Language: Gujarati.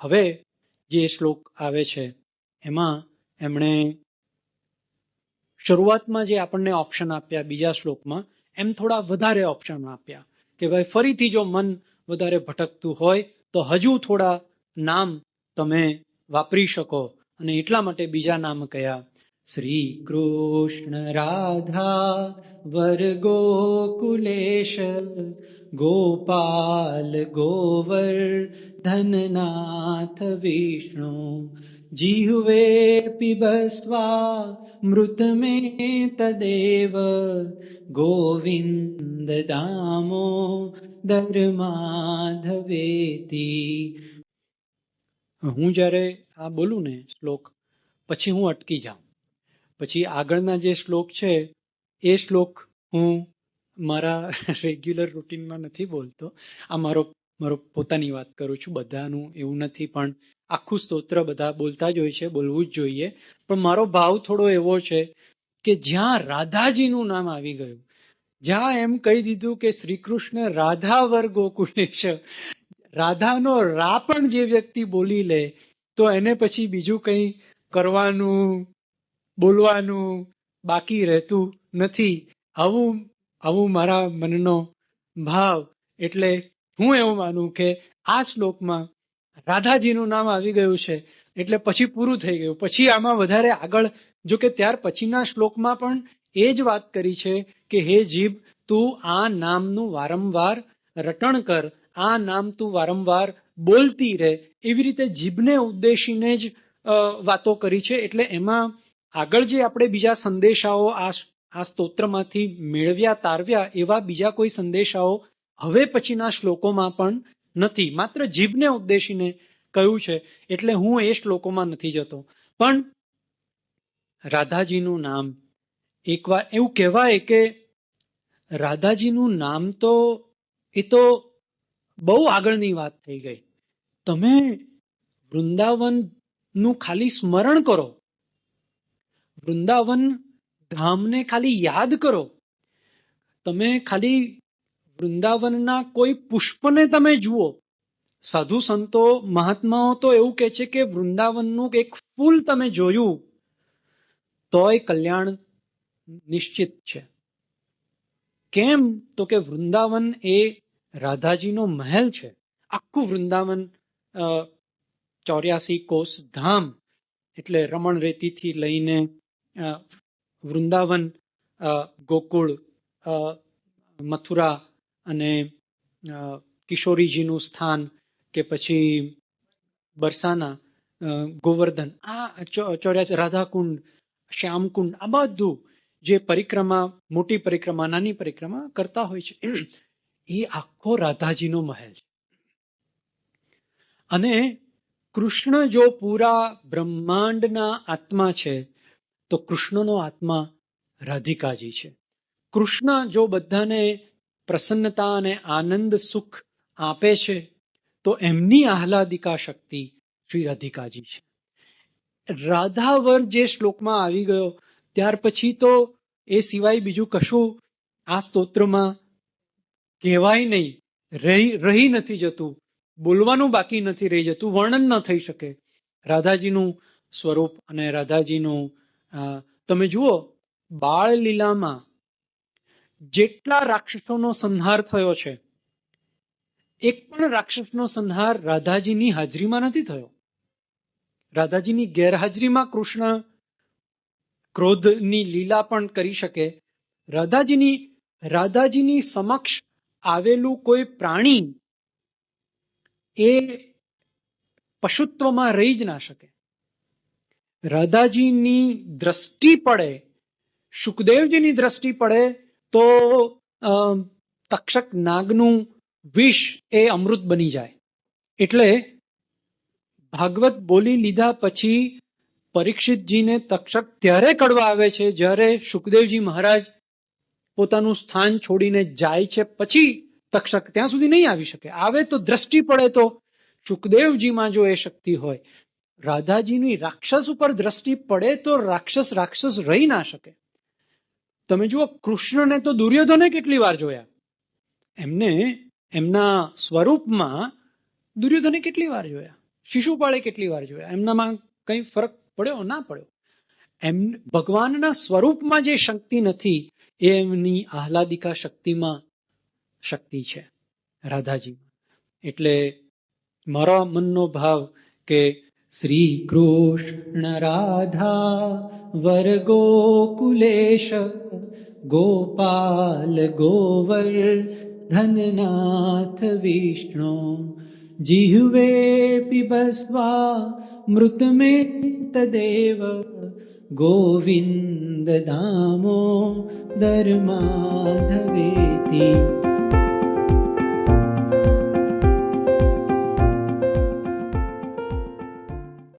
હવે જે શ્લોક આવે છે એમાં એમણે શરૂઆતમાં જે આપણને ઓપ્શન આપ્યા બીજા શ્લોકમાં, એમ થોડા વધારે ઓપ્શન આપ્યા કે ભાઈ ફરીથી જો મન વધારે ભટકતું હોય તો હજુ થોડા નામ તમે વાપરી શકો, અને એટલા માટે બીજા નામ કયા, શ્રી કૃષ્ણ રાધા વર ગોકુલેશ ગોપાલ ગોવર્ધનનાથ વિષ્ણુ જીહવે પિબસ્વા મૃતમે તદેવ ગોવિંદ દામોદર માધવેતી. હું જ્યારે આ બોલું ને શ્લોક, પછી હું અટકી જાઉં, પછી આગળના જે શ્લોક છે એ શ્લોક હું મારા રેગ્યુલર રૂટીનમાં નથી બોલતો. આ મારો પોતાની વાત કરું છું, બધાનું એવું નથી, પણ આખું સ્તોત્ર બધા બોલતા જ હોય છે, બોલવું જ જોઈએ. પણ મારો ભાવ થોડો એવો છે કે જ્યાં રાધાજીનું નામ આવી ગયું, જ્યાં એમ કહી દીધું કે શ્રી કૃષ્ણ રાધા વર ગોકુલેશ, રાધાનો રા પણ જે વ્યક્તિ બોલી લે તો એને પછી બીજું કંઈ કરવાનું બોલવાનું બાકી રહેતું નથી. આવું મારા મનનો ભાવ. એટલે હું એવું માનું કે આ શ્લોકમાં રાધાજીનું નામ આવી ગયું છે એટલે પછી પૂરું થઈ ગયું. પછી આમાં વધારે આગળ, જો કે ત્યાર પછીના શ્લોકમાં પણ એ જ વાત કરી છે કે હે જીભ, તું આ નામનું વારંવાર રટણ કર, આ નામ તું વારંવાર બોલતી રહે. એવી રીતે જીભને ઉદ્દેશીને જ વાતો કરી છે. એટલે એમાં આગળ જે આપણે બીજા સંદેશાઓ આ સ્તોત્રમાંથી મેળવ્યા તારવ્યા, એવા બીજા કોઈ સંદેશાઓ હવે પછીના શ્લોકોમાં પણ નથી, માત્ર જીભને ઉદ્દેશીને કહ્યું છે. એટલે હું એ શ્લોકોમાં નથી જતો. પણ રાધાજીનું નામ, એકવાર એવું કહેવાય કે રાધાજીનું નામ તો એ તો બહુ આગળની વાત થઈ ગઈ. તમે વૃંદાવનનું ખાલી સ્મરણ કરો, વૃંદાવન ધામને ખાલી યાદ કરો, તમે ખાલી વૃંદાવનના કોઈ પુષ્પને તમે જુઓ. સાધુ સંતો મહાત્માઓ તો એવું કહે છે કે વૃંદાવનનું એક ફૂલ તમે જોયું તોય કલ્યાણ નિશ્ચિત છે. કેમ? તો કે વૃંદાવન એ રાધાજીનો મહેલ છે. આખું વૃંદાવન 84 કોષ ધામ, એટલે રમણ રેતીથી લઈને વૃંદાવન, ગોકુળ, મથુરા અને કિશોરીજીનું સ્થાન, કે પછી બરસાના, ગોવર્ધન, આ 84 રાધાકુંડ, શ્યામકુંડ, આ બધું જે પરિક્રમા, મોટી પરિક્રમા, નાની પરિક્રમા કરતા હોય છે, એ આખો રાધાજીનો મહેલ છે. અને કૃષ્ણ જો પૂરા બ્રહ્માંડના આત્મા છે તો કૃષ્ણનો આત્મા રાધિકાજી છે. કૃષ્ણ જો બધાને પ્રસન્નતા અને આનંદ સુખ આપે છે તો એમની આહલાદિકા શક્તિ શ્રી રાધિકાજી છે. રાધાવર જે શ્લોકમાં આવી ગયો ત્યાર પછી તો એ સિવાય બીજું કશું આ સ્તોત્રમાં કહેવાય નહીં, રહી નથી જતું, બોલવાનું બાકી નથી રહી જતું, વર્ણન ન થઈ શકે રાધાજીનું સ્વરૂપ અને રાધાજીનું. તમે જુઓ, બાળ લીલામાં જેટલા રાક્ષસોનો સંહાર થયો છે, એક પણ રાક્ષસનો સંહાર રાધાજીની હાજરીમાં નથી થયો. રાધાજીની ગેરહાજરીમાં કૃષ્ણ ક્રોધની લીલા પણ કરી શકે. રાધાજીની સમક્ષ આવેલું કોઈ પ્રાણી એ પશુત્વમાં રહી જ ના શકે. રાધાજીની દ્રષ્ટિ પડે, શુકદેવજીની દ્રષ્ટિ પડે તો તક્ષક નાગનું વિષ એ અમૃત બની જાય. એટલે ભાગવત બોલી લીધા પછી પરીક્ષિતજીને તક્ષક ત્યારે કડવા આવે છે જ્યારે શુકદેવજી મહારાજ પોતાનું સ્થાન છોડીને જાય છે, પછી તક્ષક ત્યાં સુધી નહીં આવી શકે. આવે તો દ્રષ્ટિ પડે તો શુકદેવજીમાં જો એ શક્તિ હોય. રાધાજીની રાક્ષસ ઉપર દ્રષ્ટિ પડે તો રાક્ષસ રહી ના શકે. તમે જુઓ, કૃષ્ણને તો દુર્યોધને કેટલી વાર જોયા, એમને એમના સ્વરૂપમાં દુર્યોધને કેટલી વાર જોયા. શિશુપાળે કેટલી વાર જોયા? એમનામાં કંઈ ફરક પડ્યો? ના પડ્યો. એમ ભગવાનના સ્વરૂપમાં જે શક્તિ નથી એ એમની આહલાદિકા શક્તિમાં શક્તિ છે, રાધાજી. એટલે મારા મનનો ભાવ કે શ્રી કૃષ્ણ રાધા વર ગોકુલેશ ગોપાલ ગોવર્ધનનાથ વિષ્ણુ જીહ્વે પિબસ્વા મૃતમેતદેવ ગોવિંદ દામોદર માધવેતિ.